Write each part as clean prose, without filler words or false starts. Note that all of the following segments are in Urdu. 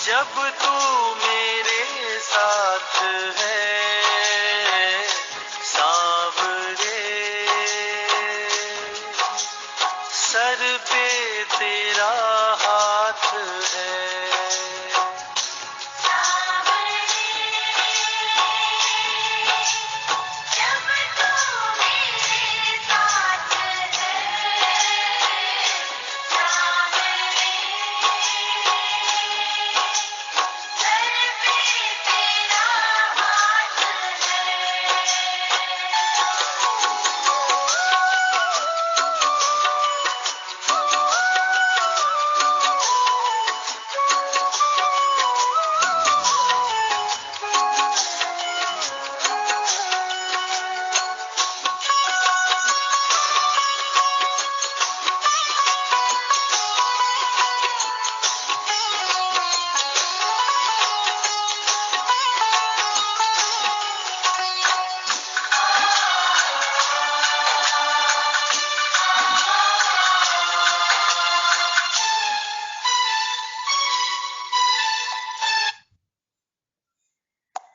جب تو میرے ساتھ ہے ساورے، سر پہ تیرا ہاتھ ہے،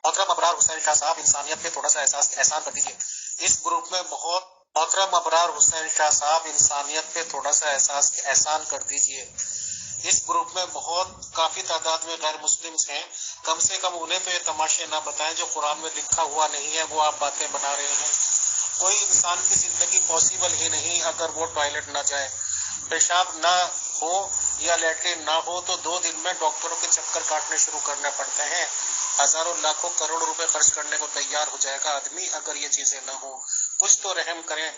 محترم ابرار حسین شاہ صاحب انسانیت پہ تھوڑا سا احسان کر دیجیے. اس گروپ میں بہت محترم ابرار حسین شاہ صاحب انسانیت پہ تھوڑا سا احسان کر دیجیے. اس گروپ میں بہت کافی تعداد میں غیر مسلمز ہیں، کم سے کم انہیں تو یہ تماشے نہ بتائیں جو قرآن میں لکھا ہوا نہیں ہے، وہ آپ باتیں بنا رہے ہیں. کوئی انسان کی زندگی پاسبل ہی نہیں اگر وہ ٹوائلٹ نہ جائے، پیشاب نہ ہو یا لیٹرین نہ ہو تو 2 دن میں ڈاکٹروں کے چکر کاٹنے شروع کرنے پڑتے ہیں. ہزاروں لاکھوں کروڑوں روپے خرچ کرنے کو تیار ہو جائے گا آدمی اگر یہ چیزیں نہ ہو. کچھ تو رحم کریں.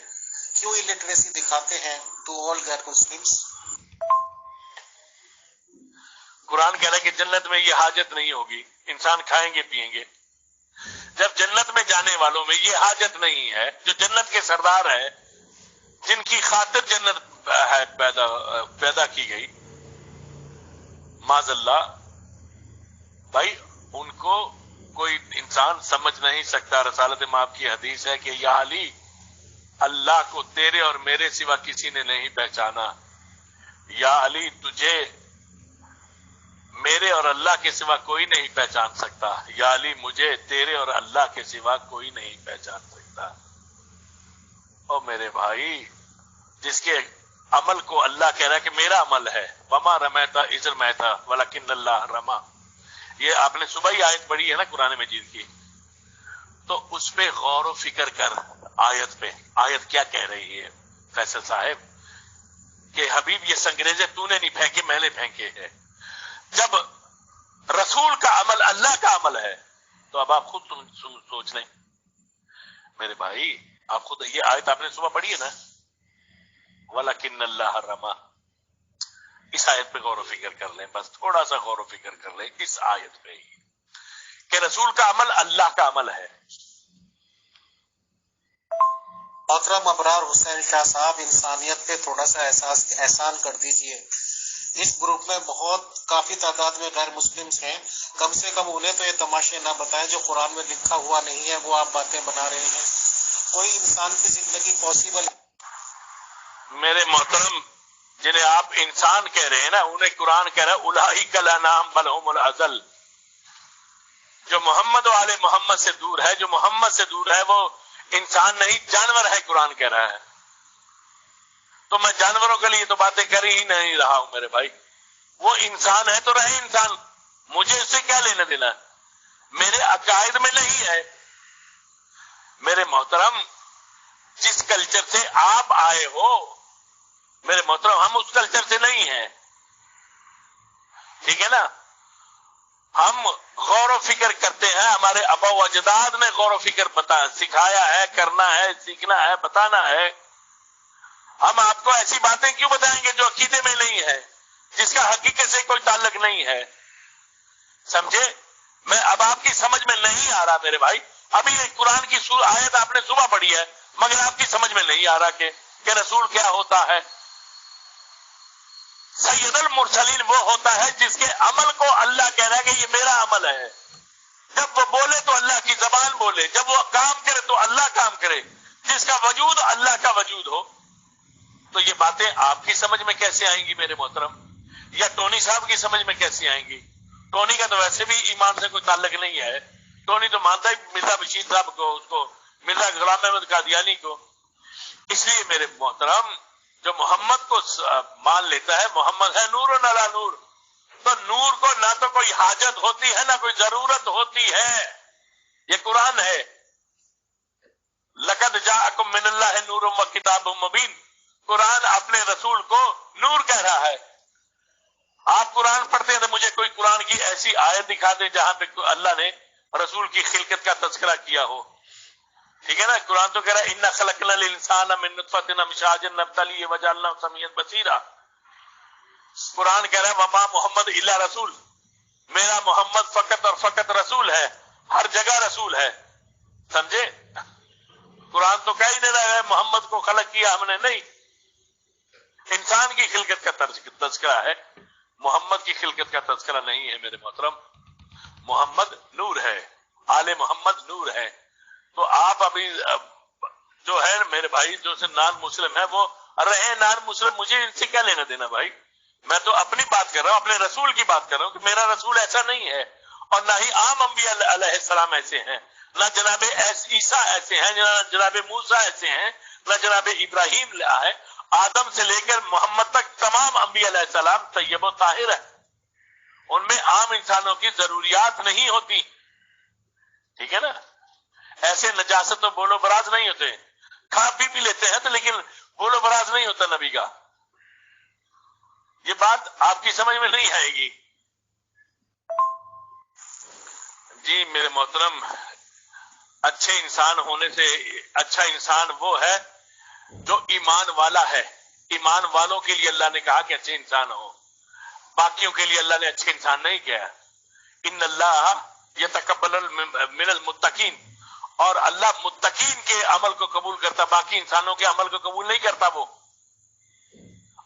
کیوں الٹریسی دکھاتے ہیں ٹو آل غیر مسلمس؟ قرآن کہہ رہا ہے کہ جنت میں یہ حاجت نہیں ہوگی، انسان کھائیں گے پیئیں گے. جب جنت میں جانے والوں میں یہ حاجت نہیں ہے، جو جنت کے سردار ہے، جن کی خاطر جنت ہے پیدا کی گئی، معاذ اللہ بھائی، ان کو کوئی انسان سمجھ نہیں سکتا. رسالت مآب کی حدیث ہے کہ یا علی، اللہ کو تیرے اور میرے سوا کسی نے نہیں پہچانا. یا علی، تجھے میرے اور اللہ کے سوا کوئی نہیں پہچان سکتا. یا علی، مجھے تیرے اور اللہ کے سوا کوئی نہیں پہچان سکتا. او میرے بھائی، جس کے عمل کو اللہ کہہ رہا ہے کہ میرا عمل ہے، وما رمیتا اذ رمیتا ولکن اللہ رما. یہ آپ نے صبح ہی آیت پڑھی ہے نا قرآن مجید کی، تو اس پہ غور و فکر کر. آیت پہ آیت کیا کہہ رہی ہے فیصل صاحب؟ کہ حبیب یہ سنگریزے تو نے نہیں پھینکے، میں نے پھینکے ہیں. جب رسول کا عمل اللہ کا عمل ہے تو اب آپ خود سوچ لیں میرے بھائی. آپ خود یہ آیت آپ نے صبح پڑھی ہے نا، وَلَكِنَّ اللَّهَ رَمَا. اس آیت پہ غور و فکر کر لیں، بس تھوڑا سا غور و فکر کر لیں اس آیت پہ ہی کہ رسول کا عمل اللہ کا عمل ہے. محترم ابرار حسین شاہ صاحب انسانیت پہ تھوڑا سا احسان کر دیجیے. اس گروپ میں بہت کافی تعداد میں غیر مسلمز ہیں، کم سے کم انہیں تو یہ تماشے نہ بتائیں جو قرآن میں لکھا ہوا نہیں ہے، وہ آپ باتیں بنا رہے ہیں. کوئی انسان کی زندگی پاسبل. میرے محترم، جنہیں آپ انسان کہہ رہے ہیں نا، انہیں قرآن کہہ رہا ہے اولئک الانعام بل هم الاضل. جو محمد و آل محمد سے دور ہے، جو محمد سے دور ہے، وہ انسان نہیں جانور ہے. قرآن کہہ رہا ہے. تو میں جانوروں کے لیے تو باتیں کر ہی نہیں رہا ہوں میرے بھائی. وہ انسان ہے تو رہے انسان، مجھے اس سے کیا لینا دینا؟ میرے عقائد میں نہیں ہے. میرے محترم، جس کلچر سے آپ آئے ہو میرے محترم، ہم اس کلچر سے نہیں ہیں. ٹھیک ہے نا؟ ہم غور و فکر کرتے ہیں، ہمارے آبا و اجداد نے غور و فکر سکھایا ہے، کرنا ہے، سیکھنا ہے، بتانا ہے. ہم آپ کو ایسی باتیں کیوں بتائیں گے جو عقیدے میں نہیں ہے، جس کا حقیقت سے کوئی تعلق نہیں ہے؟ سمجھے؟ میں اب آپ کی سمجھ میں نہیں آ رہا میرے بھائی. ابھی ایک قرآن کی آیت آپ نے صبح پڑھی ہے، مگر آپ کی سمجھ میں نہیں آ رہا کہ رسول کیا ہوتا ہے. سید المرسلین وہ ہوتا ہے جس کے عمل کو اللہ کہہ رہا ہے کہ یہ میرا عمل ہے. جب وہ بولے تو اللہ کی زبان بولے، جب وہ کام کرے تو اللہ کام کرے، جس کا وجود اللہ کا وجود ہو. تو یہ باتیں آپ کی سمجھ میں کیسے آئیں گی میرے محترم؟ یا ٹونی صاحب کی سمجھ میں کیسے آئیں گی؟ ٹونی کا تو ویسے بھی ایمان سے کوئی تعلق نہیں ہے، ٹونی تو مانتا ہے مرزا بشیر صاحب کو، اس کو مرزا غلام احمد قادیانی کو. اس لیے میرے محترم جو محمد کو مان لیتا ہے، محمد ہے نور علی نور، تو نور کو نہ تو کوئی حاجت ہوتی ہے نہ کوئی ضرورت ہوتی ہے. یہ قرآن ہے، لقد جاءکم من اللہ نور و کتاب مبین. قرآن اپنے رسول کو نور کہہ رہا ہے. آپ قرآن پڑھتے ہیں تو مجھے کوئی قرآن کی ایسی آیت دکھا دیں جہاں پہ اللہ نے رسول کی خلقت کا تذکرہ کیا ہو. ٹھیک ہے نا؟ قرآن تو کہہ رہا ہے انا خلقنا الانسان من نطفۃ امشاج نبتلیہ وجعلناہ سمیعا بصیرا. قرآن کہہ رہا ہے وما محمد الا رسول، میرا محمد فقط اور فقط رسول ہے، ہر جگہ رسول ہے. سمجھے؟ قرآن تو کہہ ہی نہیں رہا ہے محمد کو خلق کیا ہم نے، نہیں، انسان کی خلقت کا تذکرہ ہے، محمد کی خلقت کا تذکرہ نہیں ہے. میرے محترم محمد نور ہے، آل محمد نور ہے. تو آپ ابھی جو ہے میرے بھائی جو سے نان مسلم ہے وہ رہے نان مسلم، مجھے ان سے کیا لینا دینا بھائی. میں تو اپنی بات کر رہا ہوں، اپنے رسول کی بات کر رہا ہوں کہ میرا رسول ایسا نہیں ہے، اور نہ ہی عام انبیاء علیہ السلام ایسے ہیں، نہ جناب عیسیٰ ایسے ہیں، نہ جناب موسیٰ ایسے ہیں، نہ جناب ابراہیم ہے. آدم سے لے کر محمد تک تمام انبیاء علیہ السلام طیب و طاہر ہے، ان میں عام انسانوں کی ضروریات نہیں ہوتی. ٹھیک ہے نا؟ ایسے نجاست و بولو براز نہیں ہوتے، کھا بھی لیتے ہیں تو لیکن بولو براز نہیں ہوتا نبی کا. یہ بات آپ کی سمجھ میں نہیں آئے گی. جی میرے محترم، اچھے انسان ہونے سے اچھا انسان وہ ہے جو ایمان والا ہے. ایمان والوں کے لیے اللہ نے کہا کہ اچھے انسان ہو، باقیوں کے لیے اللہ نے اچھے انسان نہیں کیا. ان اللہ یتقبل من المتقین، اور اللہ متقین کے عمل کو قبول کرتا، باقی انسانوں کے عمل کو قبول نہیں کرتا. وہ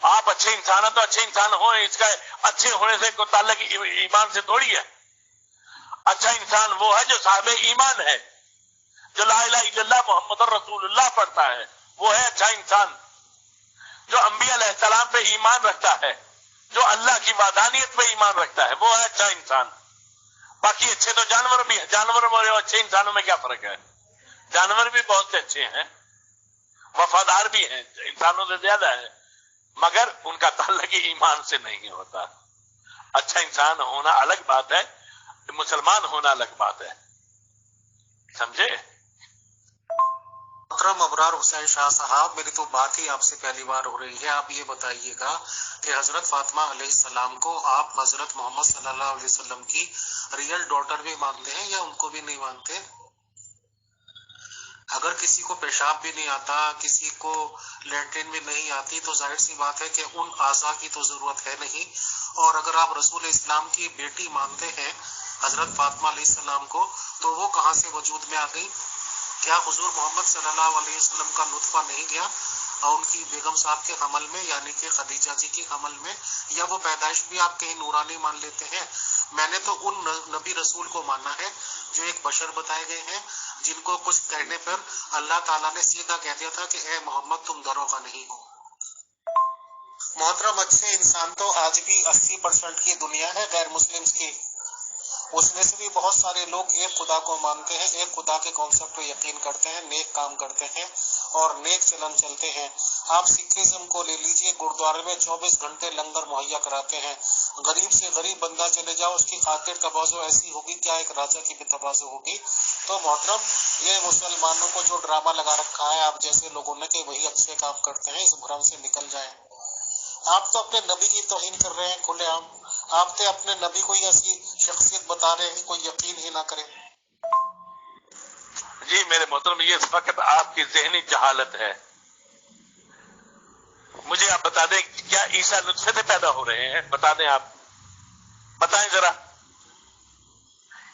آپ اچھے انسان ہیں تو اچھے انسان ہو، اس کا اچھے ہونے سے کوئی تعلق ایمان سے تھوڑی ہے. اچھا انسان وہ ہے جو صاحب ایمان ہے، جو لا الہ الا اللہ محمد رسول اللہ پڑھتا ہے، وہ ہے اچھا انسان. جو انبیاء علیہ السلام پہ ایمان رکھتا ہے، جو اللہ کی وحدانیت پہ ایمان رکھتا ہے، وہ ہے اچھا انسان. باقی اچھے تو جانور بھی ہیں، جانور اور اچھے انسانوں میں کیا فرق ہے؟ جانور بھی بہت سے اچھے ہیں، وفادار بھی ہیں، انسانوں سے زیادہ ہیں، مگر ان کا تعلق ایمان سے نہیں ہوتا. اچھا انسان ہونا الگ بات ہے، مسلمان ہونا الگ بات ہے. سمجھے؟ محترم ابرار حسین شاہ صاحب، میری تو بات ہی آپ سے پہلی بار ہو رہی ہے. آپ یہ بتائیے گا کہ حضرت فاطمہ علیہ السلام کو آپ حضرت محمد صلی اللہ علیہ وسلم کی ریئل ڈاٹر بھی مانتے ہیں یا ان کو بھی نہیں مانتے؟ اگر کسی کو پیشاب بھی نہیں آتا، کسی کو لیٹرین بھی نہیں آتی، تو ظاہر سی بات ہے کہ ان اعضاء کی تو ضرورت ہے نہیں. اور اگر آپ رسول اسلام کی بیٹی مانتے ہیں حضرت فاطمہ علیہ السلام کو، تو وہ کہاں سے وجود میں آ گئی؟ کیا حضور محمد صلی اللہ علیہ وسلم کا نطفہ نہیں گیا اور ان کی بیگم صاحب کے حمل میں، یعنی کہ خدیجہ جی کے حمل میں؟ یا وہ پیدائش بھی آپ کہیں نورانی مان لیتے ہیں؟ میں نے تو ان نبی رسول کو مانا ہے جو ایک بشر بتائے گئے ہیں، جن کو کچھ کہنے پر اللہ تعالیٰ نے سیدھا کہہ دیا تھا کہ اے محمد تم دروغہ نہیں ہو. محترم، اچھے انسان تو آج بھی 80% کی دنیا ہے غیر مسلمز کی. اس میں سے بھی بہت سارے لوگ ایک خدا کو مانتے ہیں، ایک خدا کے کانسیپٹ پہ یقین کرتے ہیں، نیک کام کرتے ہیں اور نیک چلن چلتے ہیں. آپ سکھزم کو لے لیجئے، گرودوارے میں 24 گھنٹے لنگر مہیا کراتے ہیں. غریب سے غریب بندہ چلے جاؤ، اس کی خاطر تواضع ایسی ہوگی کیا ایک راجا کی بھی تواضع ہوگی. تو محترم، یہ مسلمانوں کو جو ڈرامہ لگا رکھا ہے آپ جیسے لوگوں نے کہ وہی اچھے کام کرتے ہیں، اس بھرم سے نکل جائیں. آپ تو اپنے نبی کی توہین کر رہے ہیں کھلے عام. آپ تو اپنے نبی کو ایسی شخصیت بتا رہے ہیں کوئی یقین ہی نہ کرے. جی میرے محترم، یہ اس وقت آپ کی ذہنی جہالت ہے. مجھے آپ بتا دیں کیا عیسیٰ نطفے سے پیدا ہو رہے ہیں؟ بتا دیں، آپ بتائیں ذرا.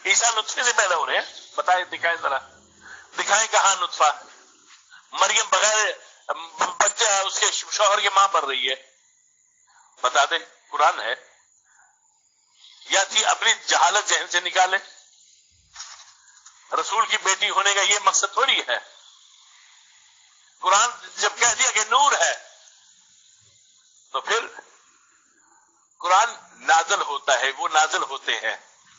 عیسیٰ نطفے سے پیدا ہو رہے ہیں؟ بتائیں، دکھائیں ذرا، دکھائیں کہاں نطفہ. مریم بغیر بچہ اس کے شوہر کی ماں بن رہی ہے، بتا دیں. قرآن ہے. یا تھی اپنی جہالت ذہن سے نکالے. رسول کی بیٹی ہونے کا یہ مقصد تھوڑی ہے. قرآن جب کہہ دیا کہ نور ہے تو پھر قرآن نازل ہوتا ہے، وہ نازل ہوتے ہیں.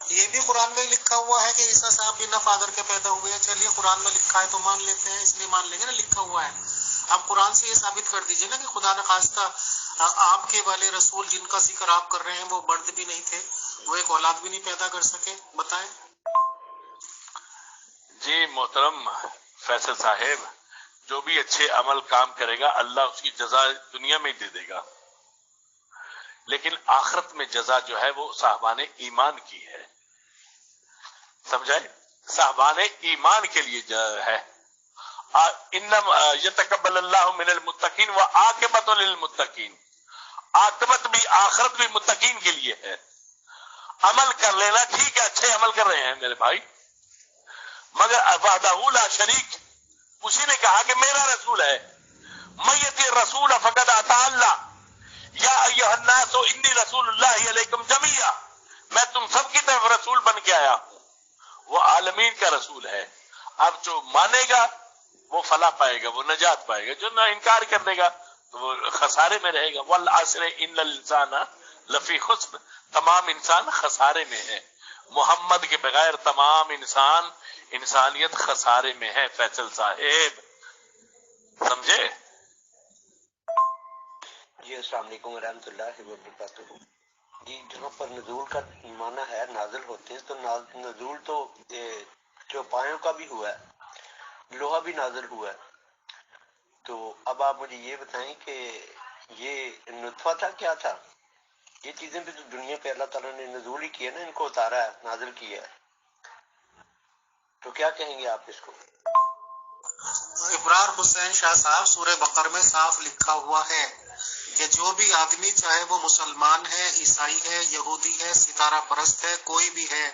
یہ بھی قرآن میں لکھا ہوا ہے کہ عیسیٰ صاحب بنا فادر کے پیدا ہوئے ہیں. چلیے قرآن میں لکھا ہے تو مان لیتے ہیں, اس لیے مان لیں گے نا لکھا ہوا ہے. آپ قرآن سے یہ ثابت کر دیجئے نا کہ خدا نخواستہ آپ کے والے رسول جن کا ذکر آپ کر رہے ہیں وہ مرد بھی نہیں تھے, وہ ایک اولاد بھی نہیں پیدا کر سکے. بتائیں. جی محترم فیصل صاحب, جو بھی اچھے عمل کام کرے گا اللہ اس کی جزا دنیا میں دے دے گا, لیکن آخرت میں جزا جو ہے وہ صاحبان ایمان کی ہے. سمجھائے, صاحبان ایمان کے لیے ہے. انما یتقبل اللہ من المتقین وعاقبۃ للمتقین, عاقبت بھی آخرت بھی متقین کے لیے ہے. عمل کر لینا ٹھیک ہے, اچھے عمل کر رہے ہیں میرے بھائی, مگر وحدہ لا شریک, اسی نے کہا کہ میرا رسول ہے. من یطیع الرسول فقد اطاع اللہ, یا ایھا الناس انی رسول اللہ علیکم جمیعا, میں تم سب کی طرف رسول بن کے آیا ہوں. وہ عالمین کا رسول ہے. اب جو مانے گا وہ فلاح پائے گا, وہ نجات پائے گا. جو نہ انکار کر دے گا تو وہ خسارے میں رہے گا. والعصر ان الانسان لفی خسر, تمام انسان خسارے میں ہے. محمد کے بغیر تمام انسانیت خسارے میں ہے. فیصل صاحب سمجھے؟ جی السلام علیکم ورحمۃ اللہ وبرکاتہ. جی جہاں پر نزول کا معنی ہے نازل ہوتے ہیں, تو نزول تو چوپایوں کا بھی ہوا ہے, لوہا بھی نازل ہوا ہے. تو اب آپ مجھے یہ بتائیں کہ یہ نطفہ تھا کیا تھا؟ یہ چیزیں بھی تو دنیا پہ اللہ تعالیٰ نے نزول ہی کیا نا, ان کو اتارا ہے, نازل کیا ہے. تو کیا کہیں گے آپ اس کو؟ ابرار حسین شاہ صاحب, سورہ بقرہ میں صاف لکھا ہوا ہے کہ جو بھی آدمی چاہے وہ مسلمان ہے, عیسائی ہے, یہودی ہے, ستارہ پرست ہے, کوئی بھی ہے,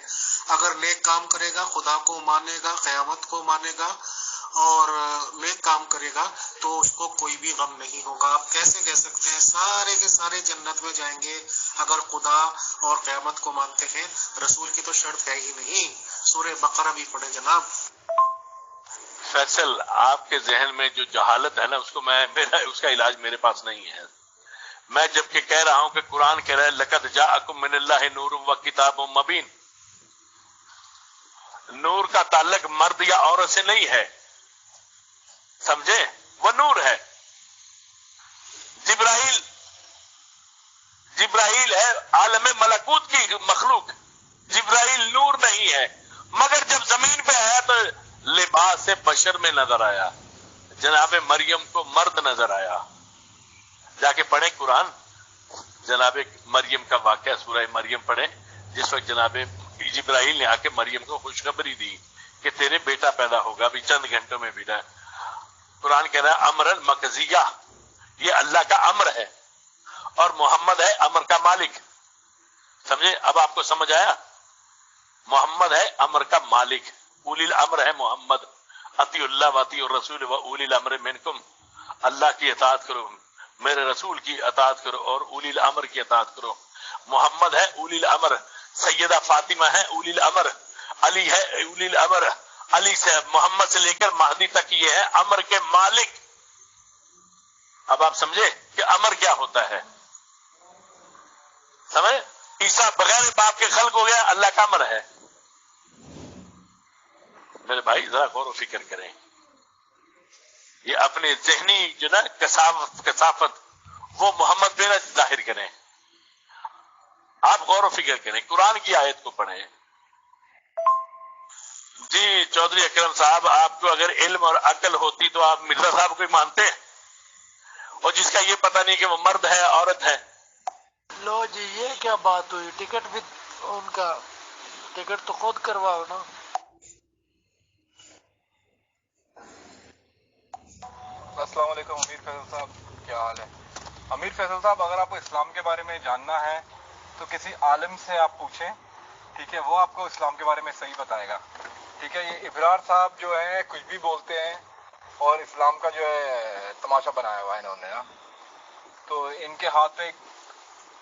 اگر نیک کام کرے گا, خدا کو مانے گا, قیامت کو مانے گا اور نیک کام کرے گا تو اس کو کوئی بھی غم نہیں ہوگا. آپ کیسے کہہ سکتے ہیں سارے کے سارے جنت میں جائیں گے اگر خدا اور قیامت کو مانتے ہیں؟ رسول کی تو شرط ہے ہی نہیں. سورہ بقرہ بھی پڑھیں جناب. فیصل, آپ کے ذہن میں جو جہالت ہے نا, اس کا علاج میرے پاس نہیں ہے. میں جبکہ کہہ رہا ہوں کہ قرآن کہہ رہا ہے لقد جاءکم من اللہ نور و کتاب مبین. نور کا تعلق مرد یا عورت سے نہیں ہے, سمجھے, وہ نور ہے. جبرائیل ہے عالم ملکوت کی مخلوق, جبرائیل نور نہیں ہے. مگر جب زمین پہ آیا تو لباس بشر میں نظر آیا, جناب مریم کو مرد نظر آیا. جا کے پڑھیں قرآن, جناب مریم کا واقعہ سورہ مریم پڑھیں, جس وقت جناب جبرائیل نے آ کے مریم کو خوشخبری دی کہ تیرے بیٹا پیدا ہوگا ابھی چند گھنٹوں میں بیٹا. قرآن کہہ رہا ہے امر المقضیہ, یہ اللہ کا امر ہے, اور محمد ہے امر کا مالک. سمجھے؟ اب آپ کو سمجھ آیا؟ محمد ہے امر کا مالک, اولی الامر ہے محمد. اطیع اللہ و اطیع الرسول و اولی الامر منکم, اللہ کی اطاعت کرو, میرے رسول کی اطاعت کرو, اور اولی الامر کی اطاعت کرو. محمد ہے اولی الامر, سیدہ فاطمہ ہے اولی الامر, علی ہے اولی الامر, علی سے محمد سے لے کر مہدی تک یہ ہے امر کے مالک. اب آپ سمجھے کہ امر کیا ہوتا ہے؟ سمجھ؟ عیسیٰ بغیر باپ کے خلق ہو گیا, اللہ کا امر ہے. میرے بھائی ذرا غور و فکر کریں, یہ اپنے ذہنی جو نا کثافت وہ محمد پہ نہ ظاہر کریں. آپ غور و فکر کریں, قرآن کی آیت کو پڑھیں. جی چودھری اکرم صاحب, آپ کو اگر علم اور عقل ہوتی تو آپ مرزا صاحب کو مانتے, اور جس کا یہ پتہ نہیں کہ وہ مرد ہے عورت ہے. لو جی یہ کیا بات ہوئی, ٹکٹ بھی ان کا, ٹکٹ تو خود کرواؤ نا. السلام علیکم امیر فیصل صاحب, کیا حال ہے؟ امیر فیصل صاحب, اگر آپ کو اسلام کے بارے میں جاننا ہے تو کسی عالم سے آپ پوچھیں, ٹھیک ہے, وہ آپ کو اسلام کے بارے میں صحیح بتائے گا. ٹھیک ہے, یہ ابرار صاحب جو ہیں کچھ بھی بولتے ہیں اور اسلام کا جو ہے تماشا بنایا ہوا ہے انہوں نے نا. تو ان کے ہاتھ میں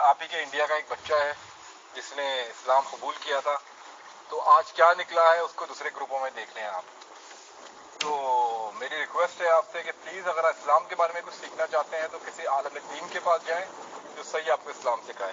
آپ ہی کے انڈیا کا ایک بچہ ہے جس نے اسلام قبول کیا تھا, تو آج کیا نکلا ہے اس کو دوسرے گروپوں میں دیکھ لیں آپ. تو میری ریکویسٹ ہے آپ سے کہ پلیز اگر اسلام کے بارے میں کچھ سیکھنا چاہتے ہیں تو کسی عالم دین کے پاس جائیں جو صحیح آپ کو اسلام سکھائے.